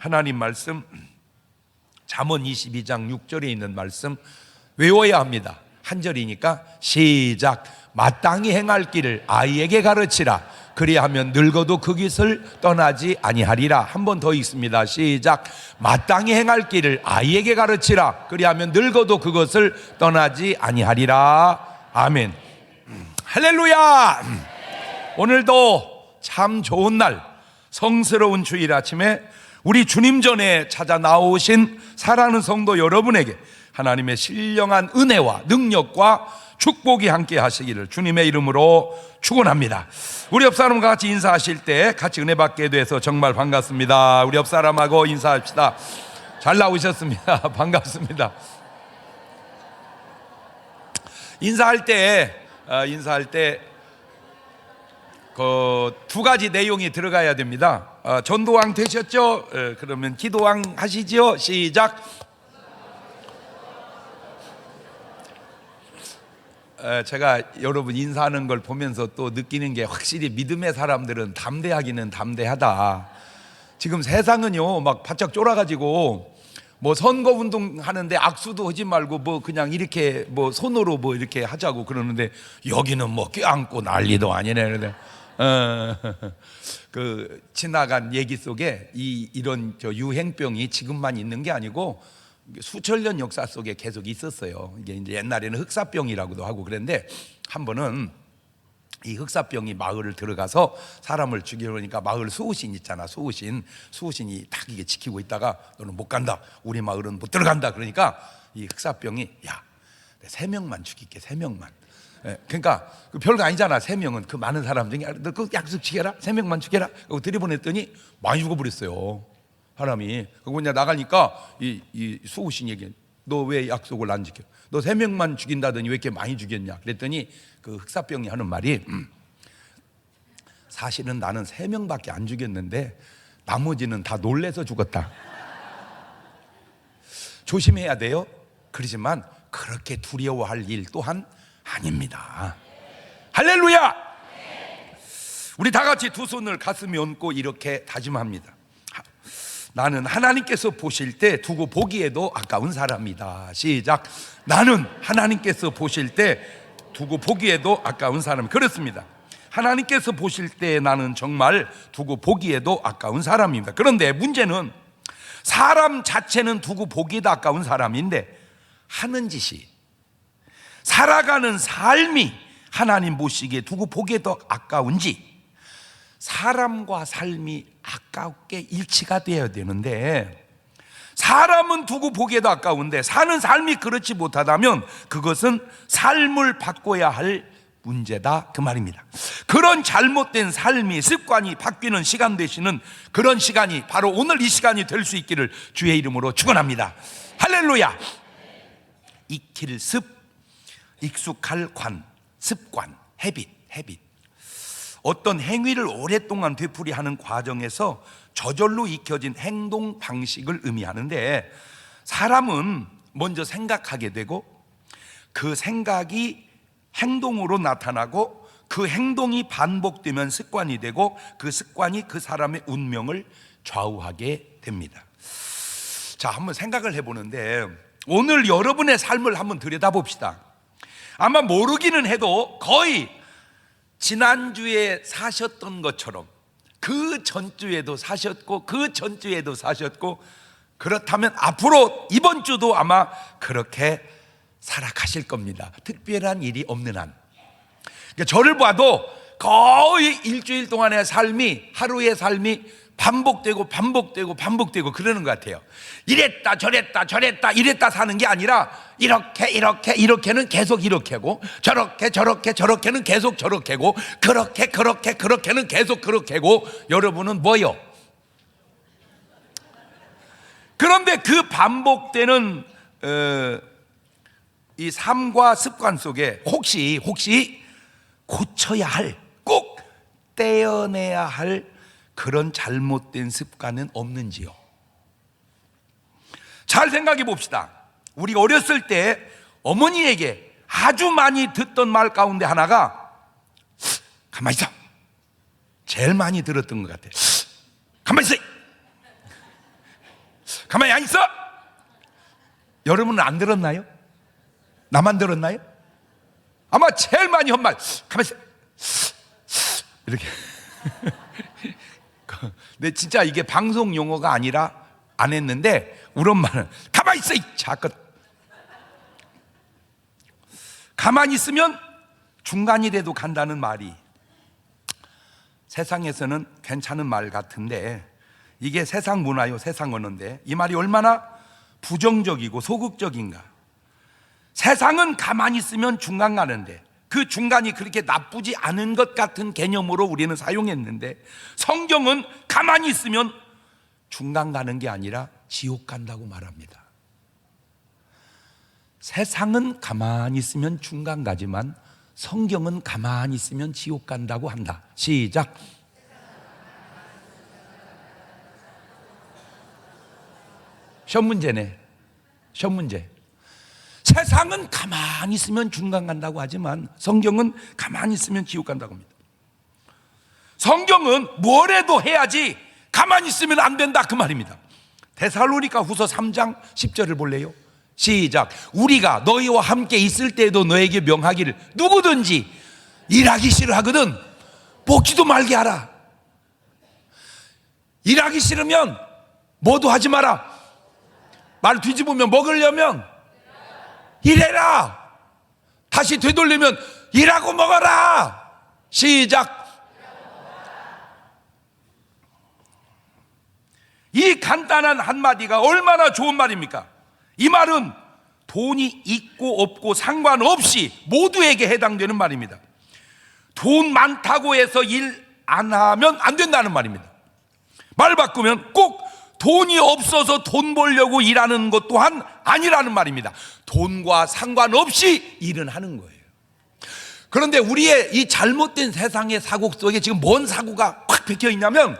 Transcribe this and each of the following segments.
하나님 말씀 잠언 22장 6절에 있는 말씀 외워야 합니다. 한 절이니까 시작. 마땅히 행할 길을 아이에게 가르치라. 그리하면 늙어도 그 길을 떠나지 아니하리라. 한 번 더 읽습니다. 시작. 마땅히 행할 길을 아이에게 가르치라. 그리하면 늙어도 그것을 떠나지 아니하리라. 아멘. 할렐루야. 오늘도 참 좋은 날, 성스러운 주일 아침에 우리 주님 전에 찾아 나오신 사랑하는 성도 여러분에게 하나님의 신령한 은혜와 능력과 축복이 함께 하시기를 주님의 이름으로 축원합니다. 우리 옆 사람과 같이 인사하실 때 같이 은혜 받게 돼서 정말 반갑습니다. 우리 옆 사람하고 인사합시다. 잘 나오셨습니다. 반갑습니다. 인사할 때 그 두 가지 내용이 들어가야 됩니다. 전도왕 되셨죠? 그러면 기도왕 하시죠? 시작. 제가 여러분 인사하는 걸 보면서 또 느끼는 게 확실히 믿음의 사람들은 담대하기는 담대하다. 지금 세상은요 막 바짝 쫄아가지고 뭐 선거운동 하는데 악수도 하지 말고 뭐 그냥 이렇게 뭐 손으로 뭐 이렇게 하자고 그러는데 여기는 뭐 껴안고 난리도 아니네. 그런데 그 지나간 얘기 속에 이런 유행병이 지금만 있는 게 아니고 수천 년 역사 속에 계속 있었어요. 이게 이제 옛날에는 흑사병이라고도 하고 그랬는데 한 번은 이 흑사병이 마을을 들어가서 사람을 죽이려니까 마을 수호신 있잖아. 수호신이 딱 이게 지키고 있다가 너는 못 간다. 우리 마을은 못 들어간다. 그러니까 이 흑사병이 야, 3명만 죽일게. 3명만. 그러니까 그 별거 아니잖아. 3명은 그 많은 사람 중에 너 그 약속 지켜라. 3명만 죽여라. 그거 들이보냈더니 많이 죽어버렸어요. 사람이. 그리고 이제 나가니까 이 수호신 얘기, 너 왜 약속을 안 지켜? 너 3명만 죽인다더니 왜 이렇게 많이 죽였냐? 그랬더니 그 흑사병이 하는 말이 사실은 나는 3명밖에 안 죽였는데 나머지는 다 놀래서 죽었다. 조심해야 돼요. 그렇지만 그렇게 두려워할 일 또한 아닙니다. 할렐루야. 우리 다 같이 두 손을 가슴에 얹고 이렇게 다짐합니다. 나는 하나님께서 보실 때 두고 보기에도 아까운 사람이다. 시작. 나는 하나님께서 보실 때 두고 보기에도 아까운 사람. 그렇습니다. 하나님께서 보실 때 나는 정말 두고 보기에도 아까운 사람입니다. 그런데 문제는 사람 자체는 두고 보기에도 아까운 사람인데 하는 짓이, 살아가는 삶이 하나님 보시기에 두고 보기에도 아까운지, 사람과 삶이 아깝게 일치가 되어야 되는데 사람은 두고 보기에도 아까운데 사는 삶이 그렇지 못하다면 그것은 삶을 바꿔야 할 문제다, 그 말입니다. 그런 잘못된 삶이, 습관이 바뀌는 시간 되시는 그런 시간이 바로 오늘 이 시간이 될 수 있기를 주의 이름으로 축원합니다. 할렐루야. 익힐 습, 익숙할 관, 습관, 헤빗. 어떤 행위를 오랫동안 되풀이하는 과정에서 저절로 익혀진 행동 방식을 의미하는데 사람은 먼저 생각하게 되고 그 생각이 행동으로 나타나고 그 행동이 반복되면 습관이 되고 그 습관이 그 사람의 운명을 좌우하게 됩니다. 자, 한번 생각을 해보는데 오늘 여러분의 삶을 한번 들여다봅시다. 아마 모르기는 해도 거의 지난주에 사셨던 것처럼 그 전주에도 사셨고 그 전주에도 사셨고 그렇다면 앞으로 이번 주도 아마 그렇게 살아가실 겁니다. 특별한 일이 없는 한. 그러니까 저를 봐도 거의 일주일 동안의 삶이, 하루의 삶이 반복되고 그러는 것 같아요. 이랬다 저랬다 이랬다 사는 게 아니라 이렇게는 계속 이렇게고 저렇게는 계속 저렇게고 그렇게는 계속 그렇게고 여러분은 뭐요? 그런데 그 반복되는 이 삶과 습관 속에 혹시 고쳐야 할, 꼭 떼어내야 할 그런 잘못된 습관은 없는지요? 잘 생각해 봅시다. 우리가 어렸을 때 어머니에게 아주 많이 듣던 말 가운데 하나가 가만히 있어. 제일 많이 들었던 것 같아. 가만히 있어. 가만히 안 있어. 여러분은 안 들었나요? 나만 들었나요? 아마 제일 많이 한 말, 가만히 있어. 이렇게. 근데 진짜 이게 방송 용어가 아니라 안 했는데, 우리 엄마는 가만히 있어, 이 자껏. 가만히 있으면 중간이라도 간다는 말이 세상에서는 괜찮은 말 같은데, 이게 세상 문화요, 세상 언어인데, 이 말이 얼마나 부정적이고 소극적인가. 세상은 가만히 있으면 중간 가는데, 그 중간이 그렇게 나쁘지 않은 것 같은 개념으로 우리는 사용했는데, 성경은 가만히 있으면 중간 가는 게 아니라 지옥 간다고 말합니다. 세상은 가만히 있으면 중간 가지만 성경은 가만히 있으면 지옥 간다고 한다. 시작. 시험 문제네. 시험 문제. 세상은 가만히 있으면 중간 간다고 하지만 성경은 가만히 있으면 지옥 간다고 합니다. 성경은 뭐래도 해야지 가만히 있으면 안 된다, 그 말입니다. 데살로니가 후서 3장 10절을 볼래요? 시작. 우리가 너희와 함께 있을 때에도 너에게 명하기를 누구든지 일하기 싫어하거든 먹지도 말게 하라. 일하기 싫으면 뭐도 하지 마라. 말 뒤집으면 먹으려면 일해라. 다시 되돌리면 일하고 먹어라. 시작. 이 간단한 한마디가 얼마나 좋은 말입니까? 이 말은 돈이 있고 없고 상관없이 모두에게 해당되는 말입니다. 돈 많다고 해서 일 안 하면 안 된다는 말입니다. 말 바꾸면 꼭 돈이 없어서 돈 벌려고 일하는 것 또한 아니라는 말입니다. 돈과 상관없이 일은 하는 거예요. 그런데 우리의 이 잘못된 세상의 사고 속에 지금 뭔 사고가 확 박혀 있냐면,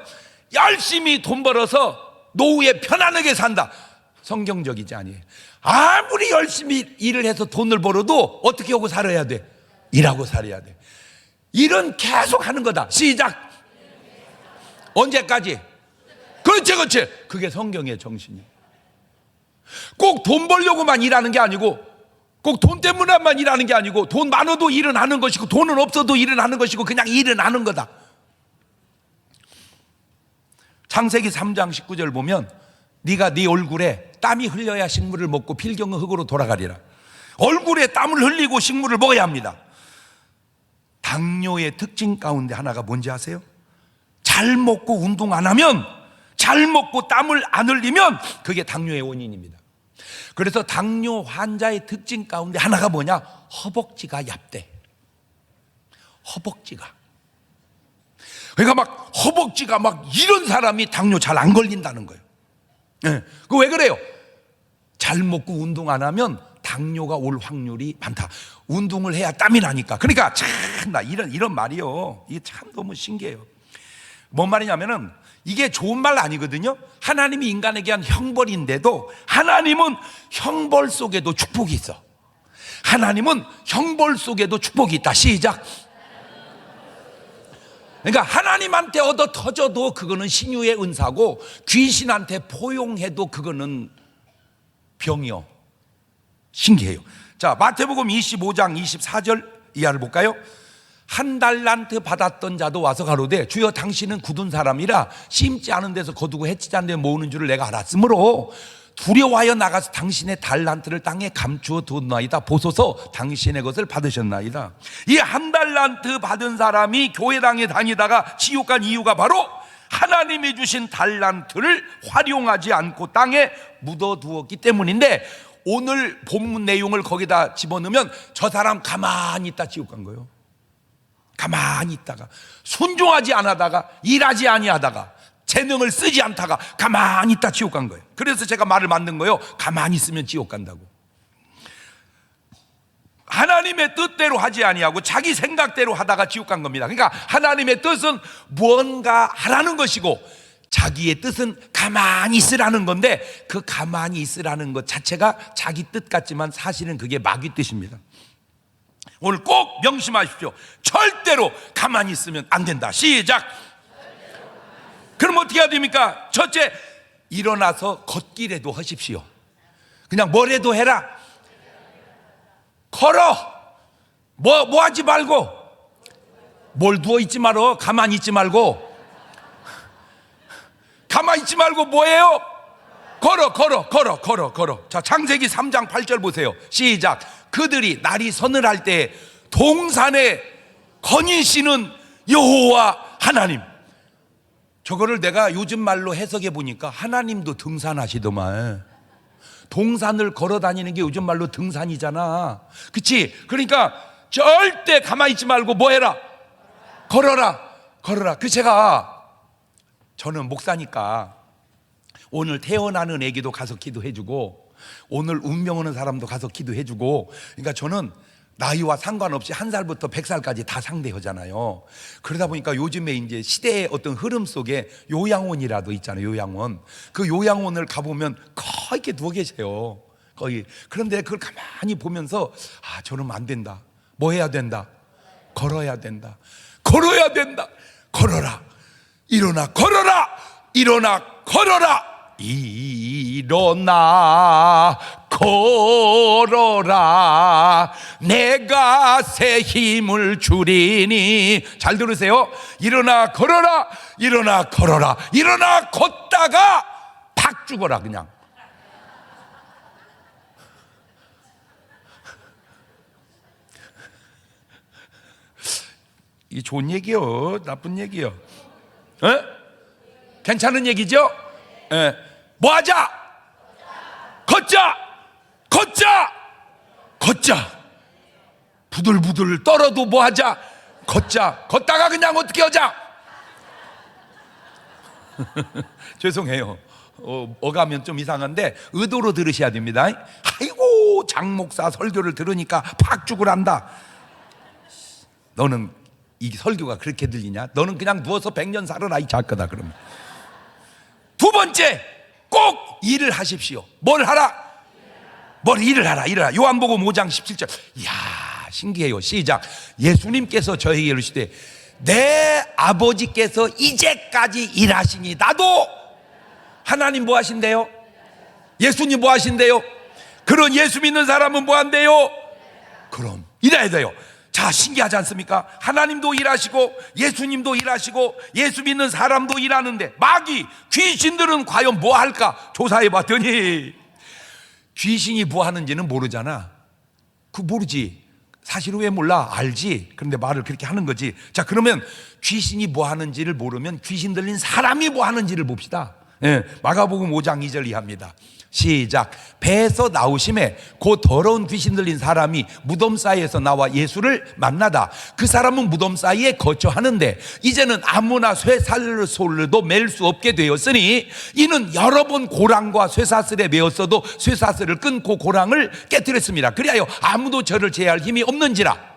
열심히 돈 벌어서 노후에 편안하게 산다. 성경적이지 아니에요. 아무리 열심히 일을 해서 돈을 벌어도 어떻게 하고 살아야 돼? 일하고 살아야 돼. 일은 계속 하는 거다. 시작. 언제까지? 그렇지, 그렇지. 그게 성경의 정신이에요. 꼭 돈 벌려고만 일하는 게 아니고, 꼭 돈 때문에만 일하는 게 아니고, 돈 많아도 일은 하는 것이고, 돈은 없어도 일은 하는 것이고, 그냥 일은 하는 거다. 창세기 3장 19절 보면, 네가 네 얼굴에 땀이 흘려야 식물을 먹고 필경은 흙으로 돌아가리라. 얼굴에 땀을 흘리고 식물을 먹어야 합니다. 당뇨의 특징 가운데 하나가 뭔지 아세요? 잘 먹고 운동 안 하면, 잘 먹고 땀을 안 흘리면 그게 당뇨의 원인입니다. 그래서 당뇨 환자의 특징 가운데 하나가 뭐냐? 허벅지가 얇대. 허벅지가. 그러니까 막 허벅지가 막 이런 사람이 당뇨 잘 안 걸린다는 거예요. 네. 그 왜 그래요? 잘 먹고 운동 안 하면 당뇨가 올 확률이 많다. 운동을 해야 땀이 나니까. 그러니까 참 나 이런 말이요, 이게 참 너무 신기해요. 뭔 말이냐면은 이게 좋은 말 아니거든요. 하나님이 인간에게 한 형벌인데도 하나님은 형벌 속에도 축복이 있어. 하나님은 형벌 속에도 축복이 있다. 시작. 그러니까 하나님한테 얻어 터져도 그거는 신유의 은사고, 귀신한테 포용해도 그거는 병이요. 신기해요. 자, 마태복음 25장 24절 이하를 볼까요? 한 달란트 받았던 자도 와서 가로되 주여 당신은 굳은 사람이라 심지 않은 데서 거두고 해치지 않는 데 모으는 줄을 내가 알았으므로 두려워하여 나가서 당신의 달란트를 땅에 감추어 두었나이다. 보소서 당신의 것을 받으셨나이다. 이 한 달란트 받은 사람이 교회당에 다니다가 지옥 간 이유가 바로 하나님이 주신 달란트를 활용하지 않고 땅에 묻어두었기 때문인데, 오늘 본문 내용을 거기다 집어넣으면 저 사람 가만히 있다 지옥 간 거예요. 가만히 있다가, 순종하지 않다가, 일하지 아니하다가, 재능을 쓰지 않다가 가만히 있다 지옥 간 거예요. 그래서 제가 말을 만든 거예요. 가만히 있으면 지옥 간다고. 하나님의 뜻대로 하지 아니하고 자기 생각대로 하다가 지옥 간 겁니다. 그러니까 하나님의 뜻은 무언가 하라는 것이고, 자기의 뜻은 가만히 있으라는 건데, 그 가만히 있으라는 것 자체가 자기 뜻 같지만 사실은 그게 마귀 뜻입니다. 오늘 꼭 명심하십시오. 절대로 가만히 있으면 안 된다. 시작. 그럼 어떻게 해야 됩니까? 첫째, 일어나서 걷기라도 하십시오. 그냥 뭐라도 해라. 걸어. 뭐 하지 말고. 뭘 누워있지 말어. 가만히 있지 말고. 가만히 있지 말고 뭐예요? 걸어. 자, 창세기 3장 8절 보세요. 시작. 그들이 날이 서늘할 때 동산에 거니시는 여호와 하나님. 저거를 내가 요즘 말로 해석해 보니까 하나님도 등산하시더만. 동산을 걸어 다니는 게 요즘 말로 등산이잖아. 그치? 그러니까 절대 가만히 있지 말고 뭐 해라? 걸어라. 그 저는 목사니까 오늘 태어나는 애기도 가서 기도해주고 오늘 운명 오는 사람도 가서 기도해주고, 그러니까 저는 나이와 상관없이 1살부터 100살까지 다 상대하잖아요. 그러다 보니까 요즘에 이제 시대의 어떤 흐름 속에 요양원이라도 있잖아요. 요양원. 그 요양원을 가보면 거의 이렇게 누워 계세요. 거의. 그런데 그걸 가만히 보면서 저는 안 된다. 뭐 해야 된다? 걸어야 된다. 걸어라. 일어나 걸어라. 일어나 걸어라. 내가 새 힘을 주리니. 잘 들으세요. 일어나 걸어라. 일어나 걷다가 팍 죽어라. 그냥 이게 좋은 얘기요, 나쁜 얘기요? 괜찮은 얘기죠? 뭐 하자? 걷자. 부들부들 떨어도 뭐 하자? 걷다가 그냥 어떻게 하자? 죄송해요. 어가면 좀 이상한데 의도로 들으셔야 됩니다. 아이고, 장 목사 설교를 들으니까 팍 죽으란다. 너는 이 설교가 그렇게 들리냐? 너는 그냥 누워서 100년 살아라 이 작거다. 그러면 두 번째, 꼭 일을 하십시오. 뭘 일을 하라. 요한복음 5장 17절. 이야, 신기해요. 시작. 예수님께서 저에게 이르시되 내 아버지께서 이제까지 일하시니 나도. 하나님 뭐 하신대요? 예수님 뭐 하신대요? 그런 예수 믿는 사람은 뭐 한대요? 그럼 일해야 돼요. 자, 신기하지 않습니까? 하나님도 일하시고 예수님도 일하시고 예수 믿는 사람도 일하는데 마귀, 귀신들은 과연 뭐 할까? 조사해 봤더니 귀신이 뭐 하는지는 모르잖아. 모르지. 사실은 왜 몰라? 알지. 그런데 말을 그렇게 하는 거지. 자, 그러면 귀신이 뭐 하는지를 모르면 귀신 들린 사람이 뭐 하는지를 봅시다. 마가복음 5장 2절 이하입니다. 시작. 배에서 나오심에 그 더러운 귀신 들린 사람이 무덤 사이에서 나와 예수를 만나다 그 사람은 무덤 사이에 거처하는데 이제는 아무나 쇠사슬도 맬 수 없게 되었으니 이는 여러 번 고랑과 쇠사슬에 매었어도 쇠사슬을 끊고 고랑을 깨뜨렸습니다. 그리하여 아무도 저를 제할 힘이 없는지라.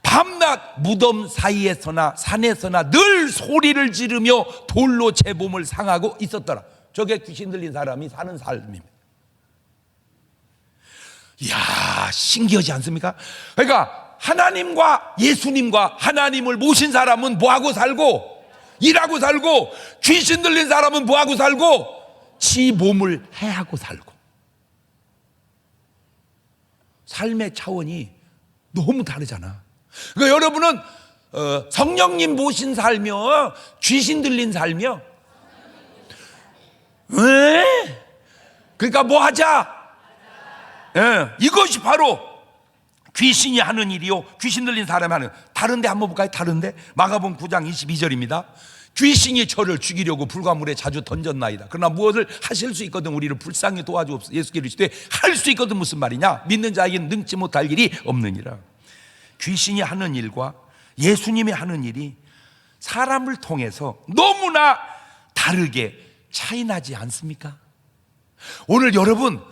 밤낮 무덤 사이에서나 산에서나 늘 소리를 지르며 돌로 제 몸을 상하고 있었더라. 저게 귀신 들린 사람이 사는 삶입니다. 이야, 신기하지 않습니까? 그러니까 하나님과 예수님과 하나님을 모신 사람은 뭐하고 살고? 일하고 살고, 귀신 들린 사람은 뭐하고 살고? 지 몸을 해하고 살고. 삶의 차원이 너무 다르잖아. 그러니까 여러분은 성령님 모신 살며 귀신 들린 살며, 그러니까 뭐 하자? 이것이 바로 귀신이 하는 일이요, 귀신 들린 사람이 하는. 다른데 한번 볼까요? 다른데 마가복음 9장 22절입니다. 귀신이 저를 죽이려고 불가물에 자주 던졌나이다. 그러나 무엇을 하실 수 있거든 우리를 불쌍히 도와주옵소서. 예수께서 이르시되 할 수 있거든 무슨 말이냐? 믿는 자에게는 능치 못할 일이 없느니라. 귀신이 하는 일과 예수님이 하는 일이 사람을 통해서 너무나 다르게 차이나지 않습니까? 오늘 여러분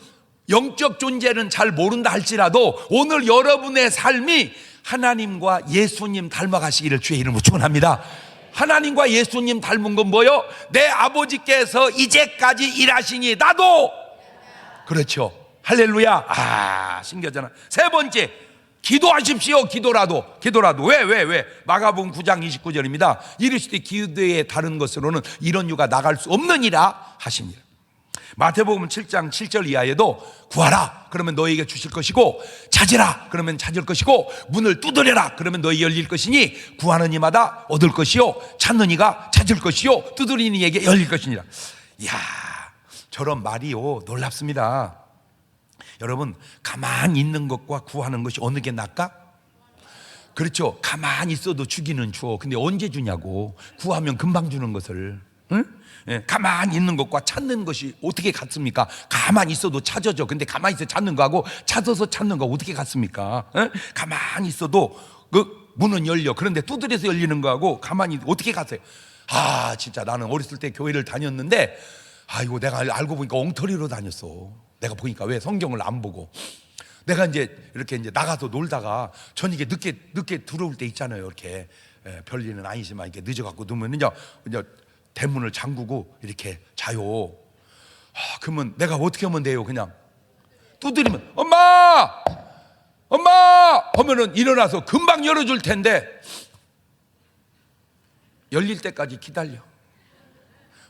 영적 존재는 잘 모른다 할지라도 오늘 여러분의 삶이 하나님과 예수님 닮아가시기를 주의 이름으로 축원합니다. 하나님과 예수님 닮은 건 뭐요? 내 아버지께서 이제까지 일하시니 나도. 그렇죠. 할렐루야. 신기하잖아. 세 번째, 기도하십시오. 기도라도. 왜? 마가복음 9장 29절입니다. 이르시되 기도에 다른 것으로는 이런 유가 나갈 수 없느니라 하십니다. 마태복음 7장 7절 이하에도 구하라 그러면 너희에게 주실 것이고 찾으라 그러면 찾을 것이고 문을 두드려라 그러면 너희 열릴 것이니 구하는 이마다 얻을 것이요 찾는 이가 찾을 것이요 두드리는 이에게 열릴 것이니라. 이야, 저런 말이요 놀랍습니다. 여러분, 가만히 있는 것과 구하는 것이 어느 게 낫까? 그렇죠. 가만히 있어도 주기는 줘. 근데 언제 주냐고. 구하면 금방 주는 것을. 응? 예, 가만히 있는 것과 찾는 것이 어떻게 같습니까? 가만히 있어도 찾아져. 근데 가만히 있어 찾는 거하고 찾아서 찾는 거 어떻게 같습니까? 예? 가만히 있어도 그 문은 열려. 그런데 두드려서 열리는 거하고 가만히 어떻게 같아요? 아, 진짜 나는 어렸을 때 교회를 다녔는데 아이고 내가 알고 보니까 엉터리로 다녔어. 내가 보니까 왜 성경을 안 보고 내가 이제 이렇게 이제 나가서 놀다가 저녁에 늦게 들어올 때 있잖아요. 이렇게 별일은 아니지만 이렇게 늦어갖고 누우면 이제 대문을 잠그고 이렇게 자요. 그러면 내가 어떻게 하면 돼요? 그냥 두드리면 엄마 하면은 일어나서 금방 열어줄 텐데 열릴 때까지 기다려.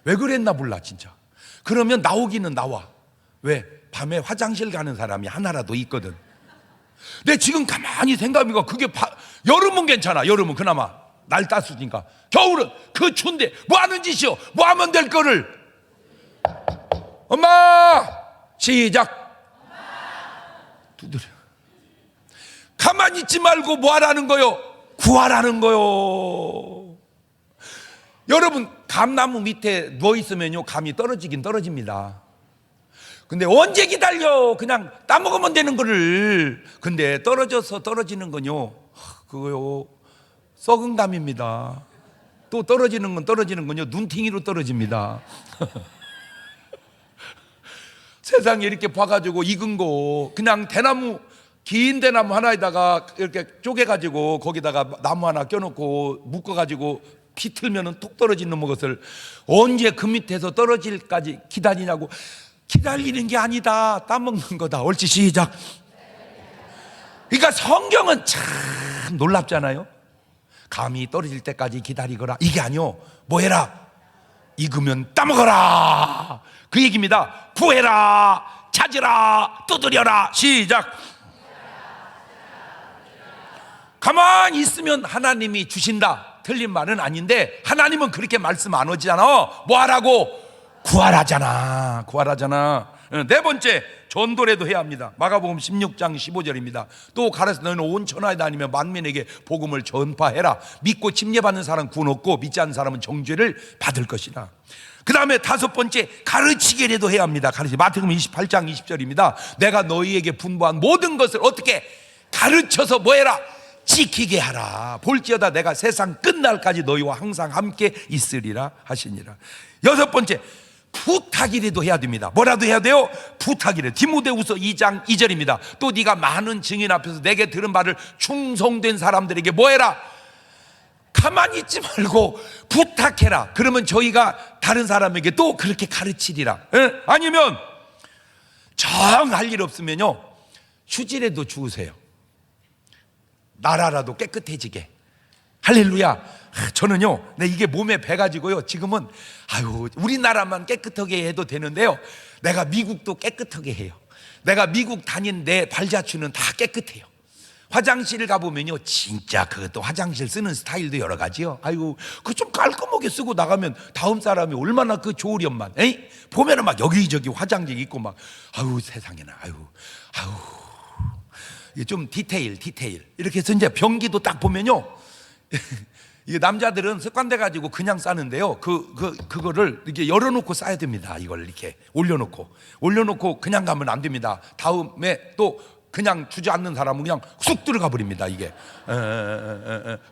왜 그랬나 몰라 진짜. 그러면 나오기는 나와. 왜? 밤에 화장실 가는 사람이 하나라도 있거든. 근데 지금 가만히 생각해보니까 그게 여름은 괜찮아. 여름은 그나마 날 따스니까. 겨울은 그 추운데 뭐 하는 짓이요? 뭐 하면 될 거를. 엄마 시작. 두드려. 가만히 있지 말고 뭐 하라는 거요? 구하라는 거요. 여러분, 감나무 밑에 누워있으면요 감이 떨어지긴 떨어집니다. 근데 언제 기다려? 그냥 따먹으면 되는 거를. 근데 떨어지는 건요 그거요 썩은 감입니다. 또 떨어지는 건요 눈팅이로 떨어집니다. 세상에 이렇게 봐가지고 익은 거 그냥 대나무, 긴 대나무 하나에다가 이렇게 쪼개가지고 거기다가 나무 하나 껴놓고 묶어가지고 피 틀면은 톡 떨어지는 것을 언제 그 밑에서 떨어질까지 기다리냐고. 기다리는 게 아니다. 따먹는 거다. 옳지, 시작. 그러니까 성경은 참 놀랍잖아요. 감이 떨어질 때까지 기다리거라. 이게 아니요. 뭐 해라? 익으면 따먹어라. 그 얘기입니다. 구해라, 찾으라, 두드려라. 시작. 가만히 있으면 하나님이 주신다. 틀린 말은 아닌데 하나님은 그렇게 말씀 안 하잖아. 뭐 하라고? 구하라잖아. 구하라잖아. 네 번째, 전도라도 해야 합니다. 마가복음 16장 15절입니다. 또 가라사 너희는 온 천하에 다니며 만민에게 복음을 전파해라. 믿고 침례받는 사람 구원 얻고 믿지 않는 사람은 정죄를 받을 것이다. 그 다음에 다섯 번째, 가르치게라도 해야 합니다. 마태복음 28장 20절입니다. 내가 너희에게 분부한 모든 것을 어떻게 가르쳐서 뭐 해라? 지키게 하라. 볼지어다 내가 세상 끝날까지 너희와 항상 함께 있으리라 하시니라. 여섯 번째, 부탁이라도 해야 됩니다. 뭐라도 해야 돼요? 부탁이래. 디모데후서 2장 2절입니다. 또 네가 많은 증인 앞에서 내게 들은 바를 충성된 사람들에게 뭐 해라? 가만히 있지 말고 부탁해라. 그러면 저희가 다른 사람에게 또 그렇게 가르치리라. 아니면 정 할 일 없으면요 휴지라도 주우세요. 나라라도 깨끗해지게. 할렐루야. 저는요 이게 몸에 배가지고요 지금은 우리나라만 깨끗하게 해도 되는데요 내가 미국도 깨끗하게 해요. 내가 미국 다닌 내 발자취는 다 깨끗해요. 화장실 가보면요 진짜 그것도 화장실 쓰는 스타일도 여러 가지요. 그 좀 깔끔하게 쓰고 나가면 다음 사람이 얼마나 그 좋으련만. 보면은 막 여기저기 화장지 있고 막 세상에나 이게 좀 디테일 이렇게 해서 이제 변기도 딱 보면요 이게 남자들은 습관돼 가지고 그냥 싸는데요 그거를 이렇게 열어놓고 싸야 됩니다. 이걸 이렇게 올려놓고 그냥 가면 안 됩니다. 다음에 또 그냥 주저앉는 사람은 그냥 쑥 들어가 버립니다. 이게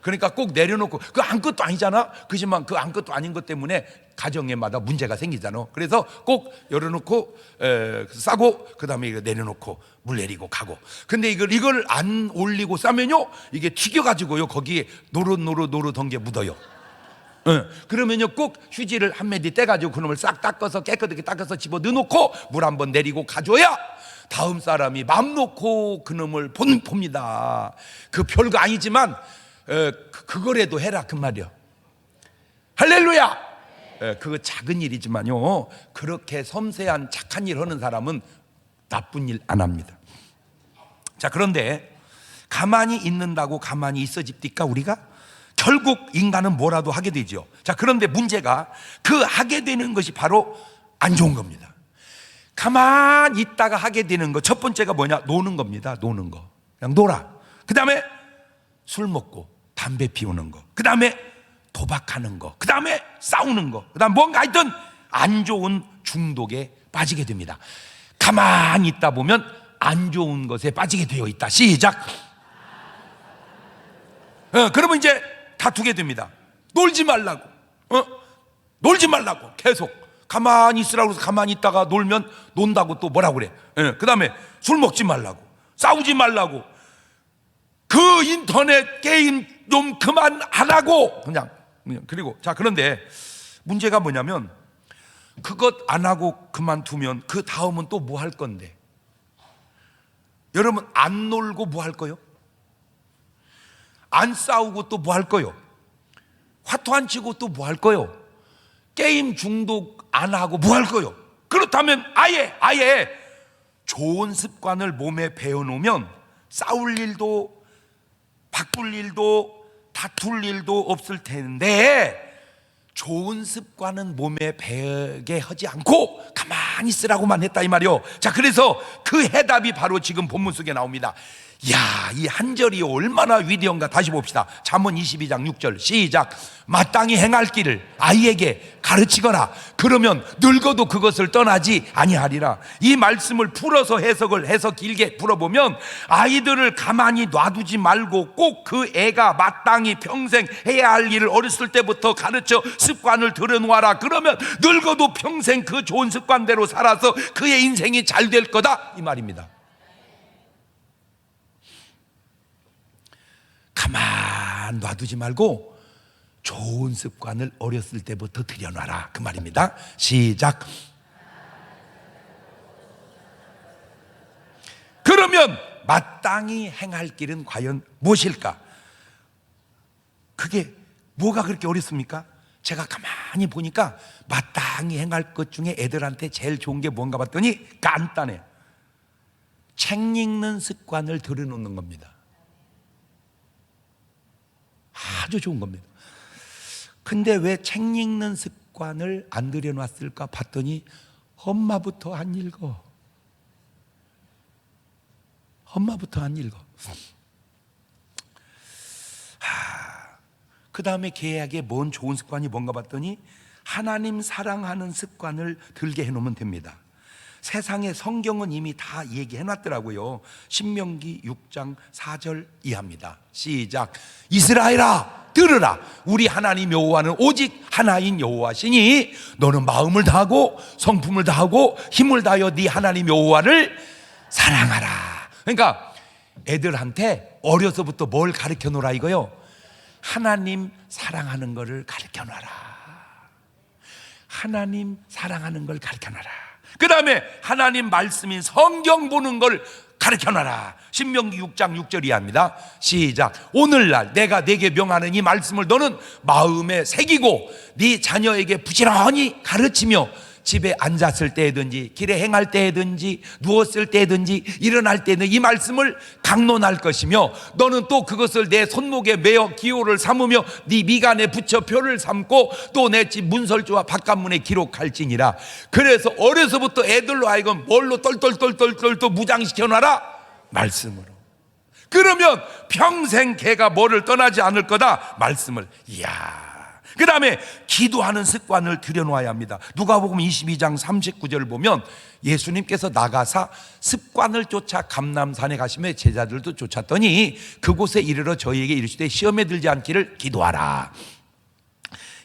그러니까 꼭 내려놓고, 그 아무것도 아니잖아. 그지만 그 아무것도 아닌 것 때문에 가정에마다 문제가 생기잖아. 그래서 꼭 열어놓고 싸고 그 다음에 이거 내려놓고 물 내리고 가고. 근데 이걸 안 올리고 싸면요 이게 튀겨가지고요 거기에 노릇한 게 묻어요. 그러면요 꼭 휴지를 한 마디 떼가지고 그놈을 싹 닦아서 깨끗하게 닦아서 집어 넣어놓고 물 한번 내리고 가줘야 다음 사람이 맘 놓고 그놈을 봅니다. 그 별거 아니지만 그거라도 해라 그 말이요. 할렐루야. 그거 작은 일이지만요, 그렇게 섬세한 착한 일 하는 사람은 나쁜 일 안 합니다. 자, 그런데 가만히 있는다고 가만히 있어집니까 우리가? 결국 인간은 뭐라도 하게 되죠. 자, 그런데 문제가 그 하게 되는 것이 바로 안 좋은 겁니다. 가만히 있다가 하게 되는 거, 첫 번째가 뭐냐? 노는 겁니다. 노는 거. 그냥 놀아. 그 다음에 술 먹고 담배 피우는 거, 그 다음에 도박하는 거, 그 다음에 싸우는 거, 그 다음 뭔가 하여튼 안 좋은 중독에 빠지게 됩니다. 가만히 있다 보면 안 좋은 것에 빠지게 되어 있다. 시작. 그러면 이제 다투게 됩니다. 놀지 말라고, 놀지 말라고 계속 가만히 있으라고 해서 가만히 있다가 놀면 논다고 또 뭐라고 그래. 그 다음에 술 먹지 말라고, 싸우지 말라고, 그 인터넷 게임 좀 그만 하라고 그냥. 그리고 자, 그런데 문제가 뭐냐면 그것 안 하고 그만두면 그 다음은 또 뭐 할 건데? 여러분, 안 놀고 뭐 할 거요? 안 싸우고 또 뭐 할 거요? 화투 안 치고 또 뭐 할 거요? 게임 중독 안 하고 뭐 할 거요? 그렇다면 아예 좋은 습관을 몸에 배워놓으면 싸울 일도 바꿀 일도 다툴 일도 없을 텐데, 좋은 습관은 몸에 배게 하지 않고 가만히 있으라고만 했다 이 말이요. 자, 그래서 그 해답이 바로 지금 본문 속에 나옵니다. 야, 이 한 절이 얼마나 위대한가. 다시 봅시다. 잠언 22장 6절 시작. 마땅히 행할 길을 아이에게 가르치거라. 그러면 늙어도 그것을 떠나지 아니하리라. 이 말씀을 풀어서 해서 길게 풀어보면, 아이들을 가만히 놔두지 말고 꼭 그 애가 마땅히 평생 해야 할 일을 어렸을 때부터 가르쳐 습관을 들여놓아라. 그러면 늙어도 평생 그 좋은 습관대로 살아서 그의 인생이 잘 될 거다 이 말입니다. 가만 놔두지 말고 좋은 습관을 어렸을 때부터 들여놔라 그 말입니다. 시작. 그러면 마땅히 행할 길은 과연 무엇일까? 그게 뭐가 그렇게 어렵습니까? 제가 가만히 보니까 마땅히 행할 것 중에 애들한테 제일 좋은 게 뭔가 봤더니 간단해. 책 읽는 습관을 들여놓는 겁니다. 아주 좋은 겁니다. 근데 왜 책 읽는 습관을 안 들여놨을까 봤더니 엄마부터 안 읽어. 엄마부터 안 읽어. 그 다음에 걔에게 뭔 좋은 습관이 뭔가 봤더니 하나님 사랑하는 습관을 들게 해놓으면 됩니다. 세상에 성경은 이미 다 얘기해놨더라고요. 신명기 6장 4절 이하입니다. 시작. 이스라엘아 들으라. 우리 하나님 여호와는 오직 하나인 여호와시니 너는 마음을 다하고 성품을 다하고 힘을 다하여 네 하나님 여호와를 사랑하라. 그러니까 애들한테 어려서부터 뭘 가르쳐 놓으라 이거요? 하나님 사랑하는 것을 가르쳐 놔라. 하나님 사랑하는 걸 가르쳐 놔라. 그 다음에 하나님 말씀인 성경 보는 걸 가르쳐놔라. 신명기 6장 6절이 합니다. 시작. 오늘날 내가 네게 명하는 이 말씀을 너는 마음에 새기고 네 자녀에게 부지런히 가르치며 집에 앉았을 때든지 길에 행할 때든지 누웠을 때든지 일어날 때는 이 말씀을 강론할 것이며 너는 또 그것을 내 손목에 매어 기호를 삼으며 네 미간에 붙여 표를 삼고 또 내 집 문설주와 바깥문에 기록할지니라. 그래서 어려서부터 애들로 하여금 뭘로 똘똘똘똘똘 또 무장시켜놔라? 말씀으로. 그러면 평생 걔가 뭐를 떠나지 않을 거다? 말씀을. 이야. 그 다음에 기도하는 습관을 들여놓아야 합니다. 누가복음 22장 39절을 보면 예수님께서 나가사 습관을 쫓아 감람산에 가시며 제자들도 쫓았더니 그곳에 이르러 저희에게 이르시되 시험에 들지 않기를 기도하라.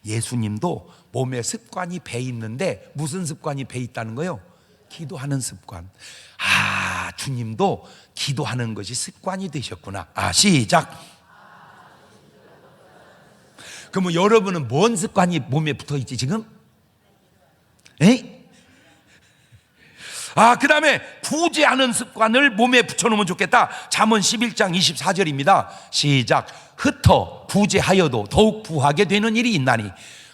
예수님도 몸에 습관이 배 있는데 무슨 습관이 배 있다는 거예요? 기도하는 습관. 아, 주님도 기도하는 것이 습관이 되셨구나. 시작. 그러면 여러분은 뭔 습관이 몸에 붙어 있지 지금? 그 다음에 구제하는 습관을 몸에 붙여놓으면 좋겠다. 잠언 11장 24절입니다. 시작. 흩어 구제하여도 더욱 부하게 되는 일이 있나니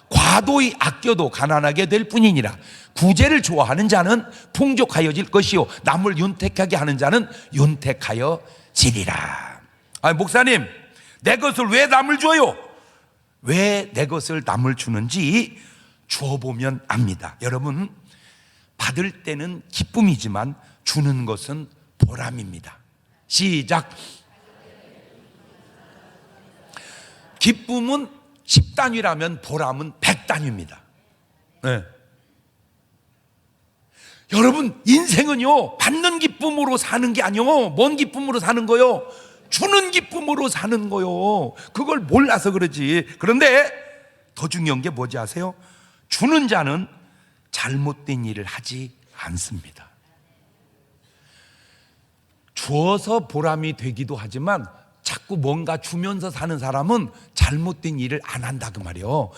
과도히 아껴도 가난하게 될 뿐이니라. 구제를 좋아하는 자는 풍족하여질 것이요 남을 윤택하게 하는 자는 윤택하여지리라. 목사님, 내 것을 왜 남을 줘요? 왜 내 것을 남을 주는지 주어보면 압니다. 여러분, 받을 때는 기쁨이지만 주는 것은 보람입니다. 시작. 기쁨은 10단위라면 보람은 100단위입니다. 네. 여러분, 인생은요, 받는 기쁨으로 사는 게 아니요. 뭔 기쁨으로 사는 거요? 주는 기쁨으로 사는 거요. 그걸 몰라서 그러지. 그런데 더 중요한 게 뭔지 아세요? 주는 자는 잘못된 일을 하지 않습니다. 주어서 보람이 되기도 하지만 자꾸 뭔가 주면서 사는 사람은 잘못된 일을 안 한다 그 말이에요.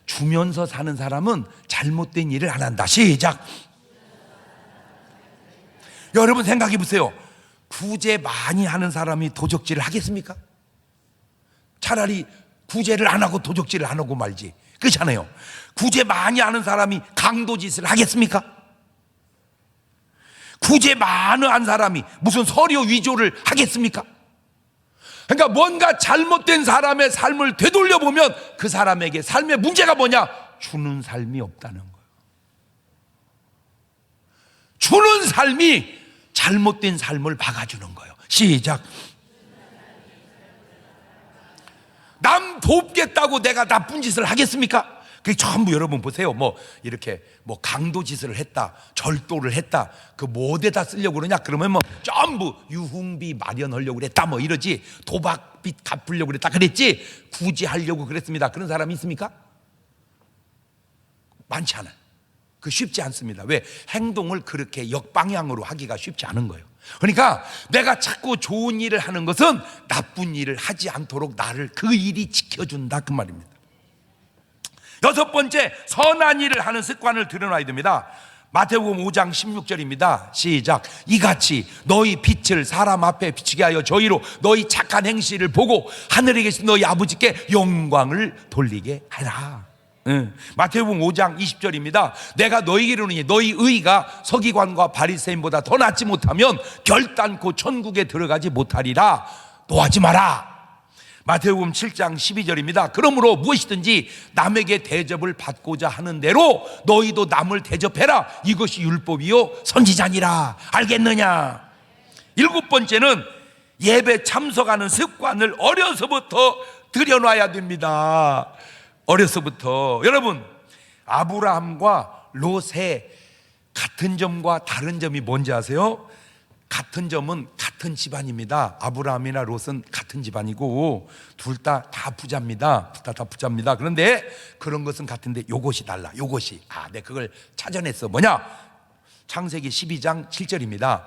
주면서 사는 사람은 잘못된 일을 안 한다. 시작. 여러분 생각해 보세요. 구제 많이 하는 사람이 도적질을 하겠습니까? 차라리 구제를 안 하고 도적질을 안 하고 말지. 그렇잖아요. 구제 많이 하는 사람이 강도짓을 하겠습니까? 구제 많이 한 사람이 무슨 서류 위조를 하겠습니까? 그러니까 뭔가 잘못된 사람의 삶을 되돌려 보면 그 사람에게 삶의 문제가 뭐냐? 주는 삶이 없다는 거예요. 주는 삶이 잘못된 삶을 막아주는 거예요. 시작. 남 돕겠다고 내가 나쁜 짓을 하겠습니까? 그게 전부 여러분 보세요. 이렇게 강도짓을 했다, 절도를 했다. 그 뭐에다 쓰려고 그러냐? 그러면 전부 유흥비 마련하려고 그랬다. 이러지. 도박빚 갚으려고 그랬다. 그랬지. 구제하려고 그랬습니다. 그런 사람이 있습니까? 많지 않아요. 그 쉽지 않습니다. 왜? 행동을 그렇게 역방향으로 하기가 쉽지 않은 거예요. 그러니까 내가 자꾸 좋은 일을 하는 것은 나쁜 일을 하지 않도록 나를 그 일이 지켜준다 그 말입니다. 여섯 번째, 선한 일을 하는 습관을 들여놔야 됩니다. 마태복음 5장 16절입니다. 시작. 이같이 너희 빛을 사람 앞에 비치게 하여 저희로 너희 착한 행실을 보고 하늘에 계신 너희 아버지께 영광을 돌리게 하라. 마태복음 5장 20절입니다. 내가 너희에게 이르노니 너희 의가 서기관과 바리새인보다 더 낫지 못하면 결단코 천국에 들어가지 못하리라. 노하지 마라. 마태복음 7장 12절입니다. 그러므로 무엇이든지 남에게 대접을 받고자 하는 대로 너희도 남을 대접해라. 이것이 율법이요 선지자니라. 알겠느냐? 일곱 번째는 예배 참석하는 습관을 어려서부터 들여놔야 됩니다. 어려서부터. 여러분, 아브라함과 롯의 같은 점과 다른 점이 뭔지 아세요? 같은 점은 같은 집안입니다. 아브라함이나 롯은 같은 집안이고 둘 다 부자입니다. 다 부자입니다. 그런데 그런 것은 같은데 요것이 달라. 요것이 그걸 찾아냈어. 뭐냐? 창세기 12장 7절입니다.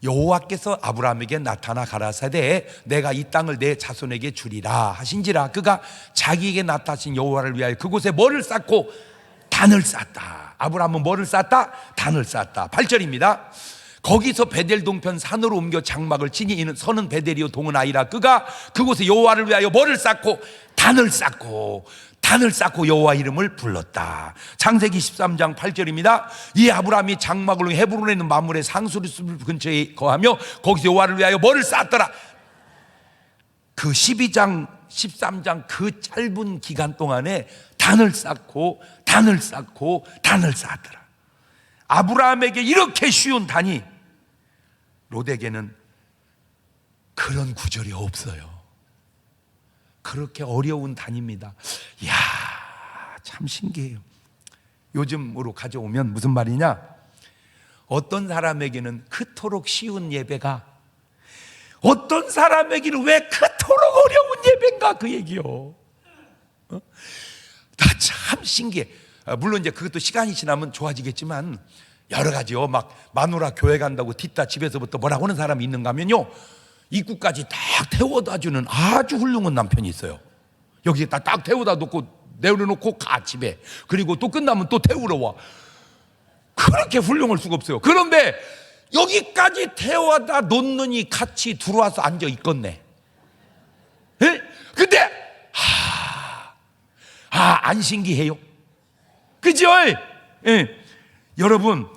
여호와께서 아브라함에게 나타나 가라사대 내가 이 땅을 내 자손에게 주리라 하신지라. 그가 자기에게 나타나신 여호와를 위하여 그곳에 뭐를 쌓고 단을 쌓았다. 아브라함은 뭐를 쌓았다? 단을 쌓았다. 8절입니다. 거기서 베델 동편 산으로 옮겨 장막을 치니 이는 선은 베델이요 동은 아이라. 그가 그곳에 여호와를 위하여 뭐를 쌓고 단을 쌓고 여호와 이름을 불렀다. 창세기 13장 8절입니다. 이 아브라함이 장막을 헤브론에 있는 마물의 상수리숲 근처에 거하며 거기서 여호와를 위하여 뭐를 쌓았더라. 그 12장 13장 그 짧은 기간 동안에 단을 쌓고 쌓았더라. 아브라함에게 이렇게 쉬운 단이 롯에게는 그런 구절이 없어요. 그렇게 어려운 단입니다. 이야, 참 신기해요. 요즘으로 가져오면 무슨 말이냐? 어떤 사람에게는 그토록 쉬운 예배가 어떤 사람에게는 왜 그토록 어려운 예배인가 그 얘기요. 나 참 신기해. 물론 이제 그것도 시간이 지나면 좋아지겠지만 여러 가지요. 막 마누라 교회 간다고 뒷다 집에서부터 뭐라고 하는 사람이 있는가 하면요, 입구까지 딱 태워다 주는 아주 훌륭한 남편이 있어요. 여기에 딱 태워다 놓고 내려놓고 가 집에. 그리고 또 끝나면 또 태우러 와. 그렇게 훌륭할 수가 없어요. 그런데 여기까지 태워다 놓느니 같이 들어와서 앉아 있겠네. 근데 안 신기해요? 그죠? 예. 여러분,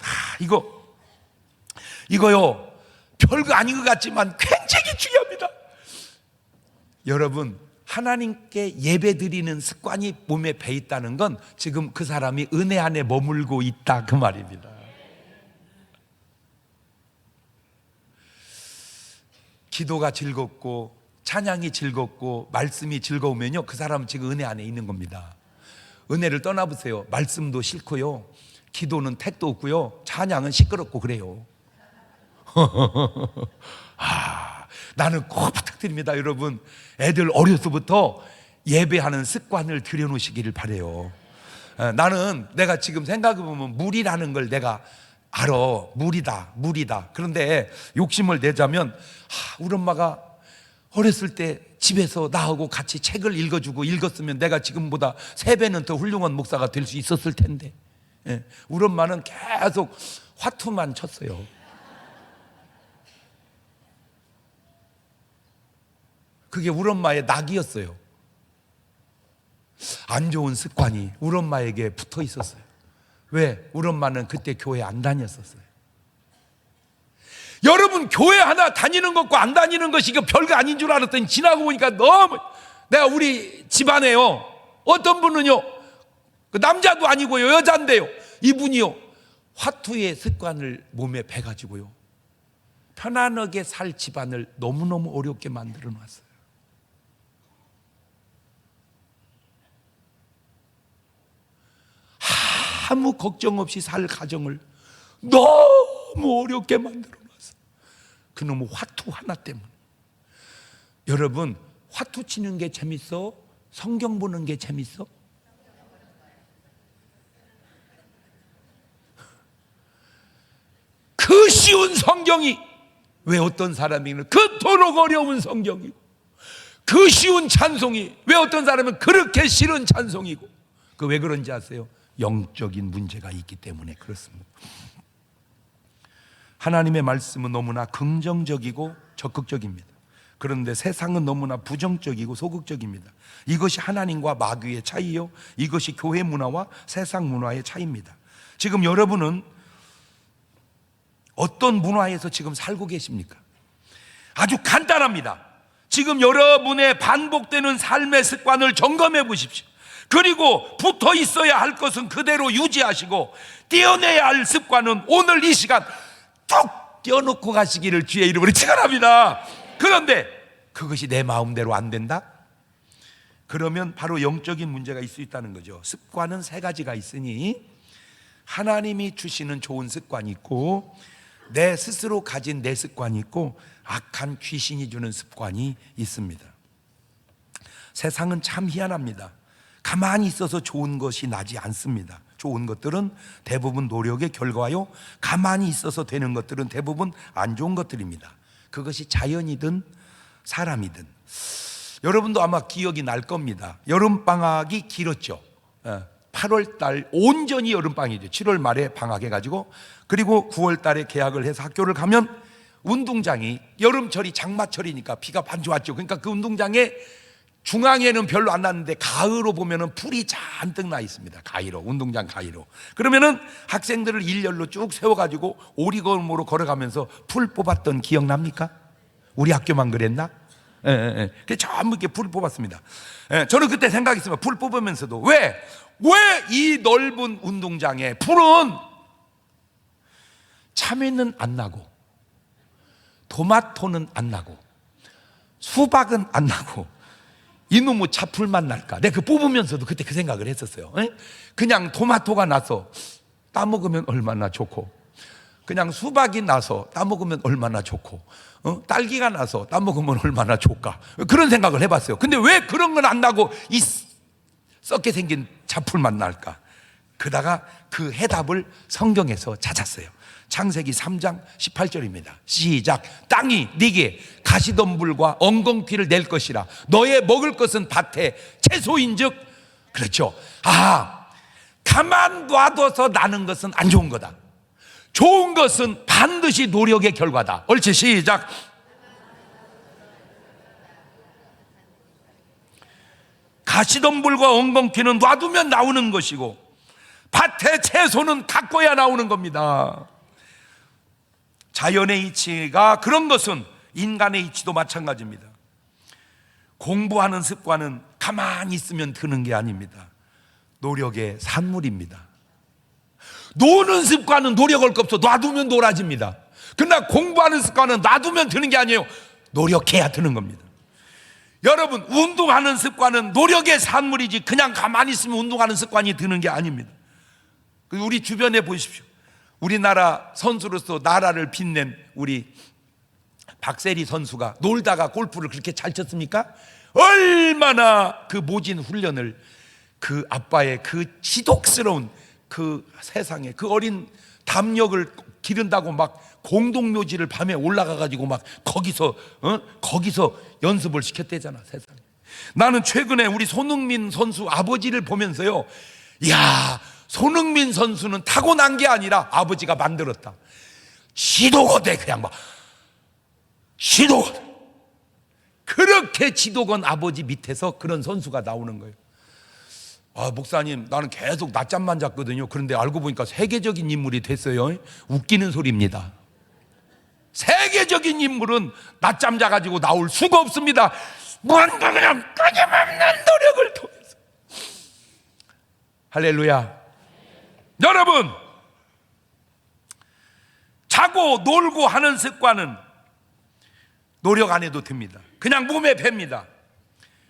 이거요, 별거 아닌 것 같지만 굉장히 중요합니다. 여러분, 하나님께 예배 드리는 습관이 몸에 배 있다는 건 지금 그 사람이 은혜 안에 머물고 있다, 그 말입니다. 기도가 즐겁고 찬양이 즐겁고 말씀이 즐거우면요, 그 사람은 지금 은혜 안에 있는 겁니다. 은혜를 떠나보세요. 말씀도 싫고요, 기도는 택도 없고요, 찬양은 시끄럽고 그래요. 나는 꼭 부탁드립니다. 여러분, 애들 어려서부터 예배하는 습관을 들여놓으시기를 바라요. 나는 내가 지금 생각해보면 물이라는 걸 내가 알아. 물이다. 그런데 욕심을 내자면, 우리 엄마가 어렸을 때 집에서 나하고 같이 책을 읽어주고 읽었으면 내가 지금보다 3배는 더 훌륭한 목사가 될 수 있었을 텐데, 우리 엄마는 계속 화투만 쳤어요. 그게 우리 엄마의 낙이었어요. 안 좋은 습관이 우리 엄마에게 붙어 있었어요. 왜? 우리 엄마는 그때 교회 안 다녔었어요. 여러분, 교회 하나 다니는 것과 안 다니는 것이 이거 별거 아닌 줄 알았더니 지나고 보니까 너무, 내가 우리 집안에요, 어떤 분은요, 그 남자도 아니고요, 여잔데요, 이분이요, 화투의 습관을 몸에 배가지고요, 편안하게 살 집안을 너무너무 어렵게 만들어 놨어요. 아무 걱정 없이 살 가정을 너무 어렵게 만들어 놨어. 그놈의 화투 하나 때문에. 여러분, 화투 치는 게 재밌어? 성경 보는 게 재밌어? 그 쉬운 성경이 왜 어떤 사람에게는 그토록 어려운 성경이고, 그 쉬운 찬송이 왜 어떤 사람은 그렇게 싫은 찬송이고, 그 왜 그런지 아세요? 영적인 문제가 있기 때문에 그렇습니다. 하나님의 말씀은 너무나 긍정적이고 적극적입니다. 그런데 세상은 너무나 부정적이고 소극적입니다. 이것이 하나님과 마귀의 차이요, 이것이 교회 문화와 세상 문화의 차이입니다. 지금 여러분은 어떤 문화에서 지금 살고 계십니까? 아주 간단합니다. 지금 여러분의 반복되는 삶의 습관을 점검해 보십시오. 그리고 붙어 있어야 할 것은 그대로 유지하시고, 떼어내야 할 습관은 오늘 이 시간 뚝 떼어놓고 가시기를 주의 이름으로 축원합니다. 그런데 그것이 내 마음대로 안 된다? 그러면 바로 영적인 문제가 있을 수 있다는 거죠. 습관은 3가지가 있으니, 하나님이 주시는 좋은 습관이 있고, 내 스스로 가진 내 습관이 있고, 악한 귀신이 주는 습관이 있습니다. 세상은 참 희한합니다. 가만히 있어서 좋은 것이 나지 않습니다. 좋은 것들은 대부분 노력의 결과요, 가만히 있어서 되는 것들은 대부분 안 좋은 것들입니다. 그것이 자연이든 사람이든. 여러분도 아마 기억이 날 겁니다. 여름방학이 길었죠. 8월 달 온전히 여름방학이죠. 7월 말에 방학해가지고, 그리고 9월 달에 개학을 해서 학교를 가면 운동장이, 여름철이 장마철이니까 비가 안 좋았죠. 그러니까 그 운동장에 중앙에는 별로 안 났는데 가위로 보면은 풀이 잔뜩 나 있습니다. 가위로, 운동장 가위로. 그러면은 학생들을 일렬로 쭉 세워가지고 오리걸음으로 걸어가면서 풀 뽑았던 기억 납니까? 우리 학교만 그랬나? 그 전부 이렇게 풀 뽑았습니다. 저는 그때 생각했습니다. 풀 뽑으면서도 왜 이 넓은 운동장에 풀은 참외는 안 나고, 토마토는 안 나고, 수박은 안 나고, 이놈의 차풀만 날까? 내가 그 뽑으면서도 그때 그 생각을 했었어요. 그냥 토마토가 나서 따먹으면 얼마나 좋고, 그냥 수박이 나서 따먹으면 얼마나 좋고, 딸기가 나서 따먹으면 얼마나 좋을까? 그런 생각을 해봤어요. 근데 왜 그런 건 안 나고 이 썩게 생긴 차풀만 날까? 그러다가 그 해답을 성경에서 찾았어요. 창세기 3장 18절입니다. 시작. 땅이 네게 가시덤불과 엉겅퀴를 낼 것이라. 너의 먹을 것은 밭에 채소인즉. 그렇죠. 가만 놔둬서 나는 것은 안 좋은 거다. 좋은 것은 반드시 노력의 결과다. 옳지, 시작. 가시덤불과 엉겅퀴는 놔두면 나오는 것이고 밭의 채소는 가꿔야 나오는 겁니다. 자연의 이치가 그런 것은 인간의 이치도 마찬가지입니다. 공부하는 습관은 가만히 있으면 드는 게 아닙니다. 노력의 산물입니다. 노는 습관은 노력할 거 없어. 놔두면 놀아집니다. 그러나 공부하는 습관은 놔두면 드는 게 아니에요. 노력해야 드는 겁니다. 여러분, 운동하는 습관은 노력의 산물이지 그냥 가만히 있으면 운동하는 습관이 드는 게 아닙니다. 우리 주변에 보십시오. 우리나라 선수로서 나라를 빛낸 우리 박세리 선수가 놀다가 골프를 그렇게 잘 쳤습니까? 얼마나 그 모진 훈련을, 그 아빠의 그 지독스러운 그 세상에 그 어린 담력을 기른다고 막 공동묘지를 밤에 올라가가지고 막 거기서 연습을 시켰대잖아, 세상에. 나는 최근에 우리 손흥민 선수 아버지를 보면서요, 이야, 손흥민 선수는 타고난 게 아니라 아버지가 만들었다. 지도거대, 그냥 막 지도거대. 그렇게 지도건 아버지 밑에서 그런 선수가 나오는 거예요. 아, 목사님, 나는 계속 낮잠만 잤거든요. 그런데 알고 보니까 세계적인 인물이 됐어요. 웃기는 소리입니다. 세계적인 인물은 낮잠 자가지고 나올 수가 없습니다. 뭔가 그냥 끊임없는 노력을 통해서. 할렐루야. 여러분, 자고 놀고 하는 습관은 노력 안 해도 됩니다. 그냥 몸에 밴니다.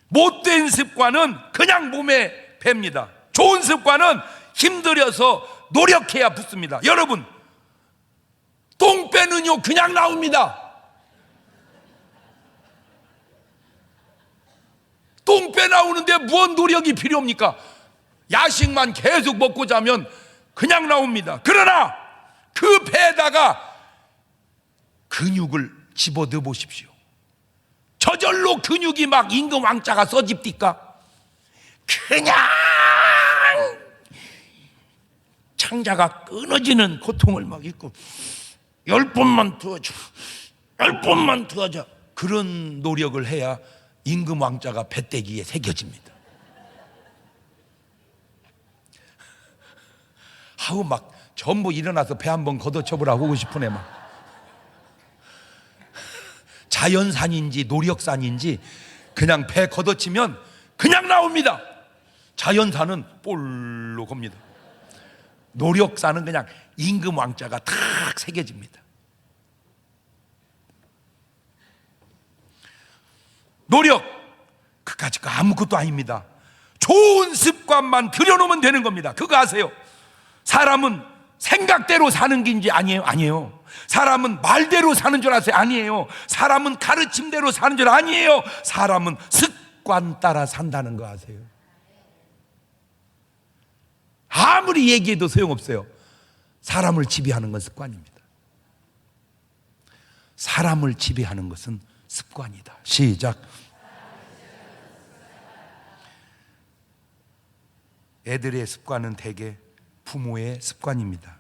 못된 습관은 그냥 몸에 밴니다. 좋은 습관은 힘들여서 노력해야 붙습니다. 여러분, 똥 빼는요 그냥 나옵니다. 똥 빼 나오는데 무슨 노력이 필요합니까? 야식만 계속 먹고 자면 그냥 나옵니다. 그러나 그 배에다가 근육을 집어넣어 보십시오. 저절로 근육이 막 임금 왕자가 써집니까? 그냥 창자가 끊어지는 고통을 막 있고 10번만 더 하자, 10번만 더 하자, 그런 노력을 해야 임금 왕자가 배때기에 새겨집니다. 아우, 막 전부 일어나서 배 한번 걷어쳐보라고 하고 싶으네. 막 자연산인지 노력산인지 그냥 배 걷어치면 그냥 나옵니다. 자연산은 볼로 겁니다. 노력산은 그냥 임금 왕자가 탁 새겨집니다. 노력, 그까짓 거 아무것도 아닙니다. 좋은 습관만 들여놓으면 되는 겁니다. 그거 아세요? 사람은 생각대로 사는 게인지 아니에요? 아니에요. 사람은 말대로 사는 줄 아세요? 아니에요. 사람은 가르침대로 사는 줄 아니에요. 사람은 습관 따라 산다는 거 아세요? 아무리 얘기해도 소용없어요. 사람을 지배하는 건 습관입니다. 사람을 지배하는 것은 습관이다. 시작. 애들의 습관은 대개 부모의 습관입니다.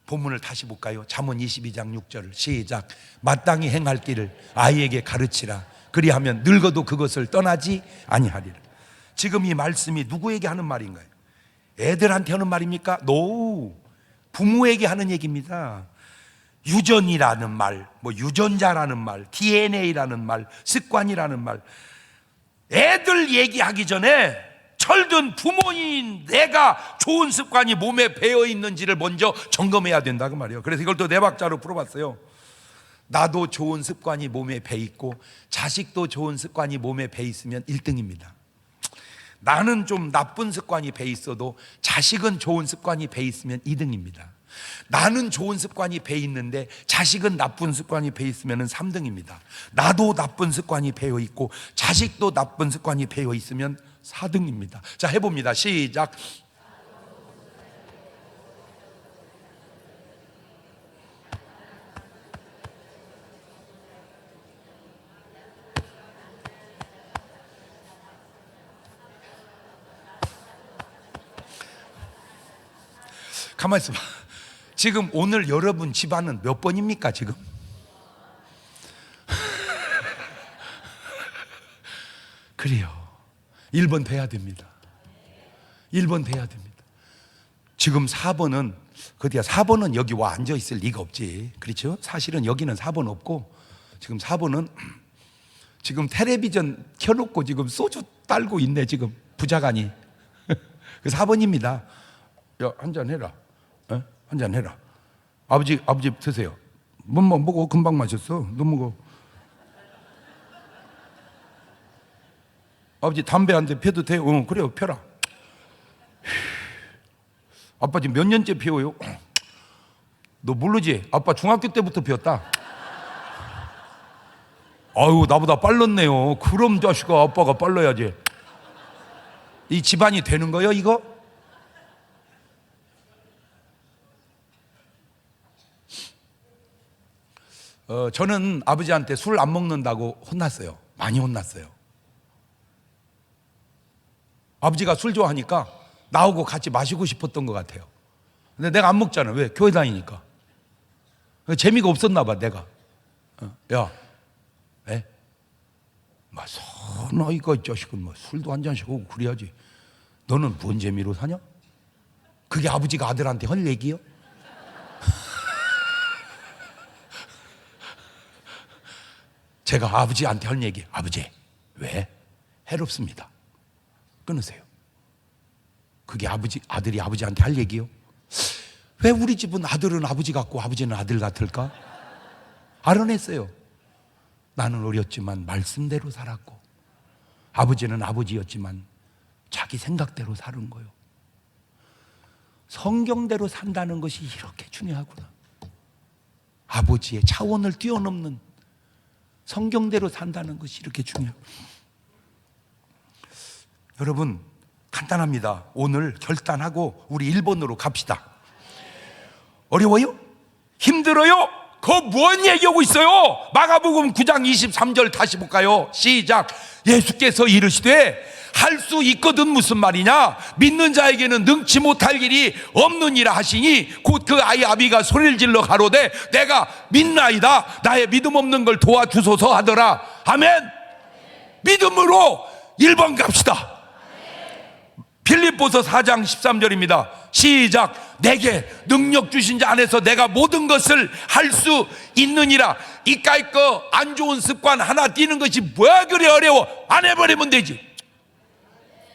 본문을 다시 볼까요? 잠언 22장 6절 시작. 마땅히 행할 길을 아이에게 가르치라. 그리하면 늙어도 그것을 떠나지 아니하리라. 지금 이 말씀이 누구에게 하는 말인가요? 애들한테 하는 말입니까? 노, 부모에게 하는 얘기입니다. 유전이라는 말, 유전자라는 말, DNA라는 말, 습관이라는 말, 애들 얘기하기 전에 철든 부모인 내가 좋은 습관이 몸에 배어 있는지를 먼저 점검해야 된다고 말이에요. 그래서 이걸 또 네 박자로 풀어봤어요. 나도 좋은 습관이 몸에 배 있고 자식도 좋은 습관이 몸에 배 있으면 1등입니다. 나는 좀 나쁜 습관이 배 있어도 자식은 좋은 습관이 배 있으면 2등입니다. 나는 좋은 습관이 배 있는데 자식은 나쁜 습관이 배 있으면 3등입니다. 나도 나쁜 습관이 배어 있고 자식도 나쁜 습관이 배어 있으면 4등입니다. 자, 해봅니다. 시작. 가만히 있어봐. 지금 오늘 여러분 집안은 몇 번입니까 지금? 그래요. 1번 돼야 됩니다. 1번 돼야 됩니다. 지금 4번은 그디야 4번은 여기 와 앉아 있을 리가 없지. 그렇죠? 사실은 여기는 4번 없고 지금 4번은 지금 텔레비전 켜놓고 지금 소주 딸고 있네. 지금 부자간이. 그 4번입니다. 야, 한잔 해라. 한잔 해라. 아버지 드세요. 뭐 먹어. 금방 마셨어. 너 먹어. 아버지 담배 한 대 펴도 돼요? 그래요. 펴라. 아빠 지금 몇 년째 피워요? 너 모르지? 아빠 중학교 때부터 피웠다. 아유, 나보다 빨랐네요. 그럼 자식아, 아빠가 빨라야지. 이 집안이 되는 거예요, 이거? 저는 아버지한테 술 안 먹는다고 혼났어요. 많이 혼났어요. 아버지가 술 좋아하니까 나하고 같이 마시고 싶었던 것 같아요. 근데 내가 안 먹잖아. 왜? 교회 다니니까. 재미가 없었나 봐, 내가. 야, 에? 막 사나이가 이 자식은 뭐 술도 한 잔씩 하고 그래야지. 너는 뭔 재미로 사냐? 그게 아버지가 아들한테 할 얘기요? 제가 아버지한테 할 얘기, 아버지, 왜? 해롭습니다. 끊으세요. 그게 아들이 아버지한테 할 얘기요? 왜 우리 집은 아들은 아버지 같고 아버지는 아들 같을까? 알아냈어요. 나는 어렸지만 말씀대로 살았고 아버지는 아버지였지만 자기 생각대로 사는 거예요. 성경대로 산다는 것이 이렇게 중요하구나. 아버지의 차원을 뛰어넘는 성경대로 산다는 것이 이렇게 중요하구나. 여러분, 간단합니다. 오늘 결단하고 우리 1번으로 갑시다. 어려워요? 힘들어요? 그거 뭔 얘기하고 있어요? 마가복음 9장 23절 다시 볼까요? 시작. 예수께서 이르시되 할 수 있거든 무슨 말이냐? 믿는 자에게는 능치 못할 일이 없느니라 하시니 곧 그 아이 아비가 소리를 질러 가로되 내가 믿나이다. 나의 믿음 없는 걸 도와주소서 하더라. 아멘. 믿음으로 1번 갑시다. 필립보서 4장 13절입니다. 시작. 내게 능력 주신 자 안에서 내가 모든 것을 할 수 있느니라. 이까이 거 안 좋은 습관 하나 띄는 것이 뭐야 그래 어려워. 안 해버리면 되지.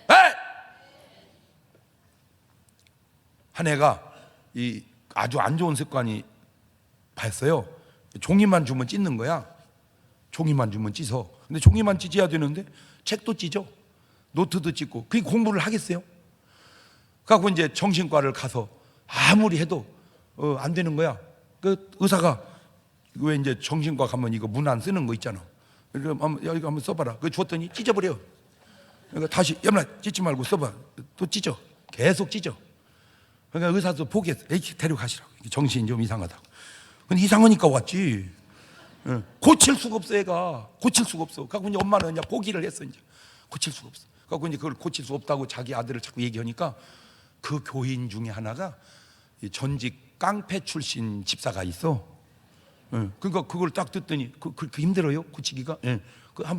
에? 한 애가 이 아주 안 좋은 습관이 봤어요. 종이만 주면 찢는 거야. 종이만 주면 찢어. 근데 종이만 찢어야 되는데 책도 찢어. 노트도 찢고. 그게 공부를 하겠어요? 그래서 이제 정신과를 가서 아무리 해도 안 되는 거야. 그 의사가 왜 이제 정신과 가면 이거 문안 쓰는 거 있잖아. 이거 한번 써봐라. 그거 줬더니 찢어버려. 그러니까 다시 염라 찢지 말고 써봐. 또 찢어. 계속 찢어. 그러니까 의사도 포기했어. 에이, 데려가시라고. 정신이 좀 이상하다고. 근데 이상하니까 왔지. 고칠 수가 없어, 애가. 고칠 수가 없어. 그래서 이제 엄마는 이제 포기를 했어. 이제 고칠 수가 없어. 그래서 이제 그걸 고칠 수 없다고 자기 아들을 자꾸 얘기하니까 그 교인 중에 하나가 전직 깡패 출신 집사가 있어. 그러니까 그걸 딱 듣더니 그 힘들어요? 고치기가?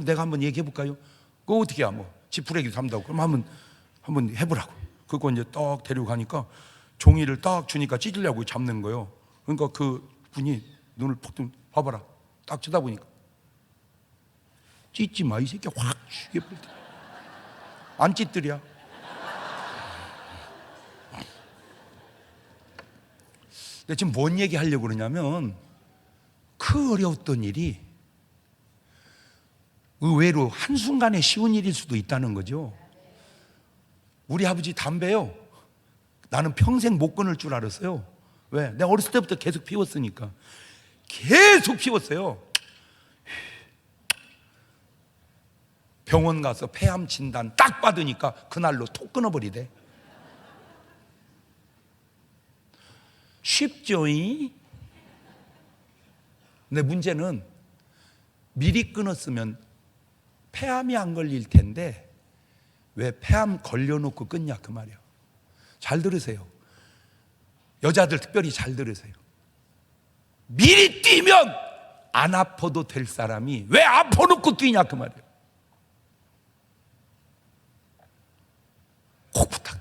내가 한번 얘기해 볼까요? 그거 어떻게 해? 뭐 지푸레기 삼다고. 그럼 한번 해보라고. 그거 이제 딱 데려가니까 종이를 딱 주니까 찢으려고 잡는 거예요. 그러니까 그 분이 눈을 푹 뜨면 봐봐라. 딱 쳐다보니까 찢지 마, 이 새끼. 확 죽여버릴 때. 안 찢더랴. 근데 지금 뭔 얘기 하려고 그러냐면 그 어려웠던 일이 의외로 한순간에 쉬운 일일 수도 있다는 거죠. 우리 아버지 담배요, 나는 평생 못 끊을 줄 알았어요. 왜? 내가 어렸을 때부터 계속 피웠으니까. 계속 피웠어요. 병원 가서 폐암 진단 딱 받으니까 그날로 톡 끊어버리대. 쉽죠이? 근데 문제는 미리 끊었으면 폐암이 안 걸릴 텐데 왜 폐암 걸려놓고 끊냐 그 말이야. 잘 들으세요. 여자들 특별히 잘 들으세요. 미리 뛰면 안 아파도 될 사람이 왜 아파놓고 뛰냐 그 말이야.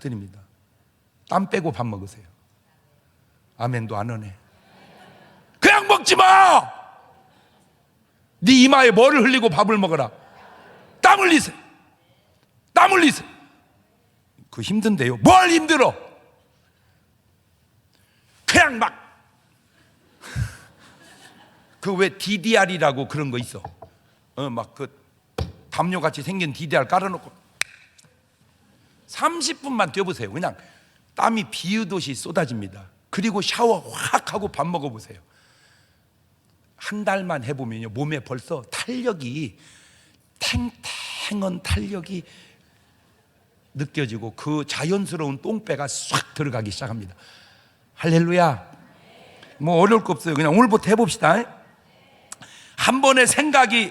부탁드립니다. 땀 빼고 밥 먹으세요. 아멘도 안 하네. 그냥 먹지 마. 네 이마에 뭐를 흘리고 밥을 먹어라. 땀 흘리세요. 땀 흘리세요. 그 힘든데요. 뭘 힘들어? 그냥 막 그 왜 DDR이라고 그런 거 있어. 막 그 담요같이 생긴 DDR 깔아놓고 30분만 뛰어보세요. 그냥 땀이 비우듯이 쏟아집니다. 그리고 샤워 확 하고 밥 먹어보세요. 한 달만 해보면요, 몸에 벌써 탄력이, 탱탱한 탄력이 느껴지고 그 자연스러운 똥배가 싹 들어가기 시작합니다. 할렐루야. 뭐 어려울 거 없어요. 그냥 오늘부터 해봅시다. 한 번의 생각이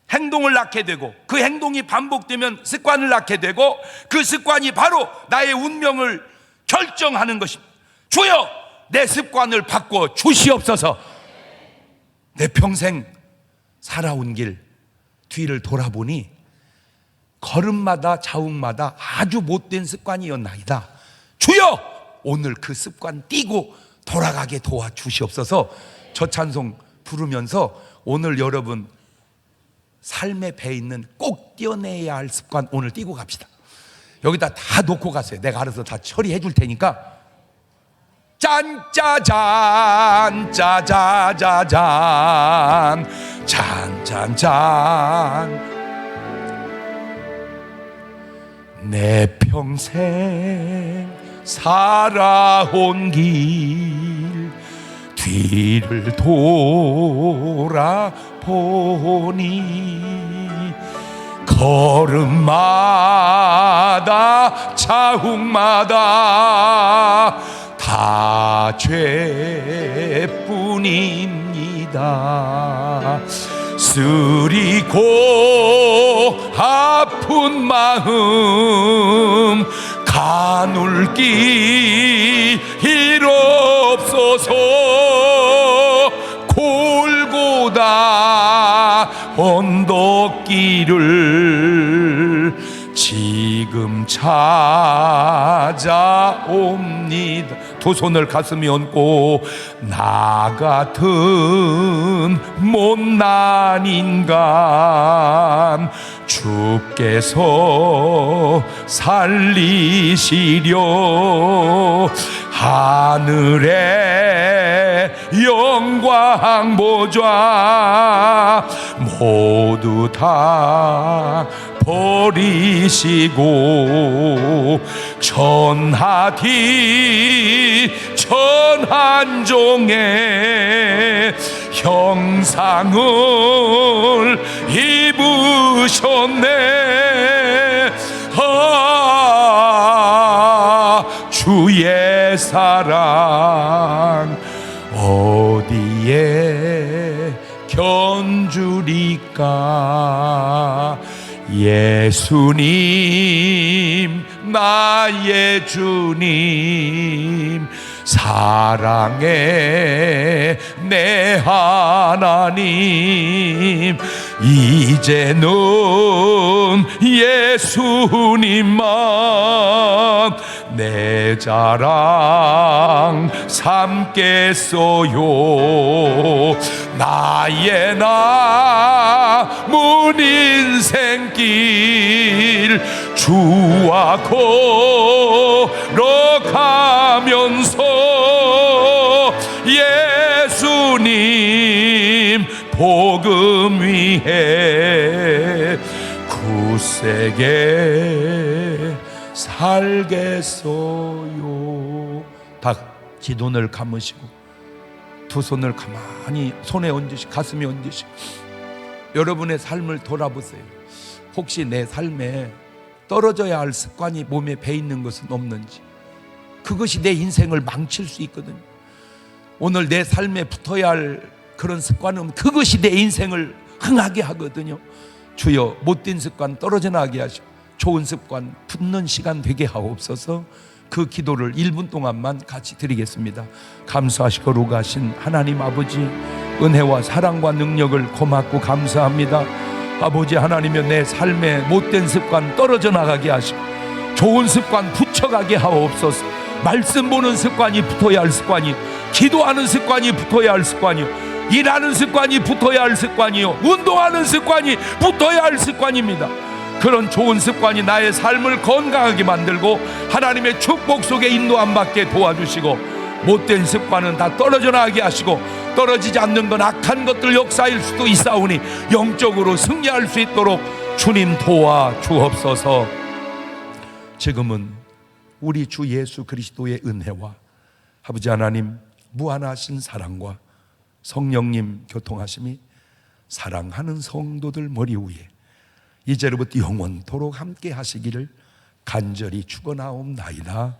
행동을 낳게 되고, 그 행동이 반복되면 습관을 낳게 되고, 그 습관이 바로 나의 운명을 결정하는 것입니다. 주여, 내 습관을 바꿔 주시옵소서. 내 평생 살아온 길 뒤를 돌아보니 걸음마다 자욱마다 아주 못된 습관이었나이다. 주여, 오늘 그 습관 띄고 돌아가게 도와주시옵소서. 저 찬송 부르면서 오늘 여러분 삶의 배에 있는 꼭 떼어내야 할 습관 오늘 띄고 갑시다. 여기다 다 놓고 가세요. 내가 알아서 다 처리해 줄 테니까. 짠짜잔 짜자자잔 짠짠짠. 내 평생 살아온 길 뒤를 돌아보니 걸음마다 자욱마다 다 죄뿐입니다. 쓰리고 아픈 마음 가눌 길 없어서 골고다 언덕길을 지금 찾아옵니다. 두 손을 가슴에 얹고 나 같은 못난 인간 주께서 살리시려 하늘의 영광 보좌 모두 다 버리시고 천하디 천한종의 형상을 입으셨네. 주의 사랑 어디에 견주리까. 예수님 나의 주님 사랑의 내 하나님 이제는 예수님만 내 자랑 삼겠어요. 나의 남은 인생길 주와 걸어가면서 예수님 복음 위에 굳세게 살겠어요. 다 같이 눈을 감으시고 두 손을 가만히 손에 얹으시고 가슴에 얹으시고 여러분의 삶을 돌아보세요. 혹시 내 삶에 떨어져야 할 습관이 몸에 배 있는 것은 없는지. 그것이 내 인생을 망칠 수 있거든요. 오늘 내 삶에 붙어야 할 그런 습관은 그것이 내 인생을 흥하게 하거든요. 주여, 못된 습관 떨어져 나가게 하시고 좋은 습관 붙는 시간 되게 하옵소서. 그 기도를 1분 동안만 같이 드리겠습니다. 감사하시고 거룩하신 하나님 아버지, 은혜와 사랑과 능력을 고맙고 감사합니다. 아버지 하나님이여, 내 삶에 못된 습관 떨어져 나가게 하시고 좋은 습관 붙여가게 하옵소서. 말씀 보는 습관이 붙어야 할 습관이, 기도하는 습관이 붙어야 할 습관이요, 일하는 습관이 붙어야 할 습관이요, 운동하는 습관이 붙어야 할 습관입니다. 그런 좋은 습관이 나의 삶을 건강하게 만들고 하나님의 축복 속에 인도함 받게 도와주시고, 못된 습관은 다 떨어져 나가게 하시고, 떨어지지 않는 건 악한 것들 역사일 수도 있사오니 영적으로 승리할 수 있도록 주님 도와 주옵소서. 지금은 우리 주 예수 그리스도의 은혜와 아버지 하나님 무한하신 사랑과 성령님 교통하심이 사랑하는 성도들 머리 위에 이제로부터 영원토록 함께 하시기를 간절히 축원하옵나이다.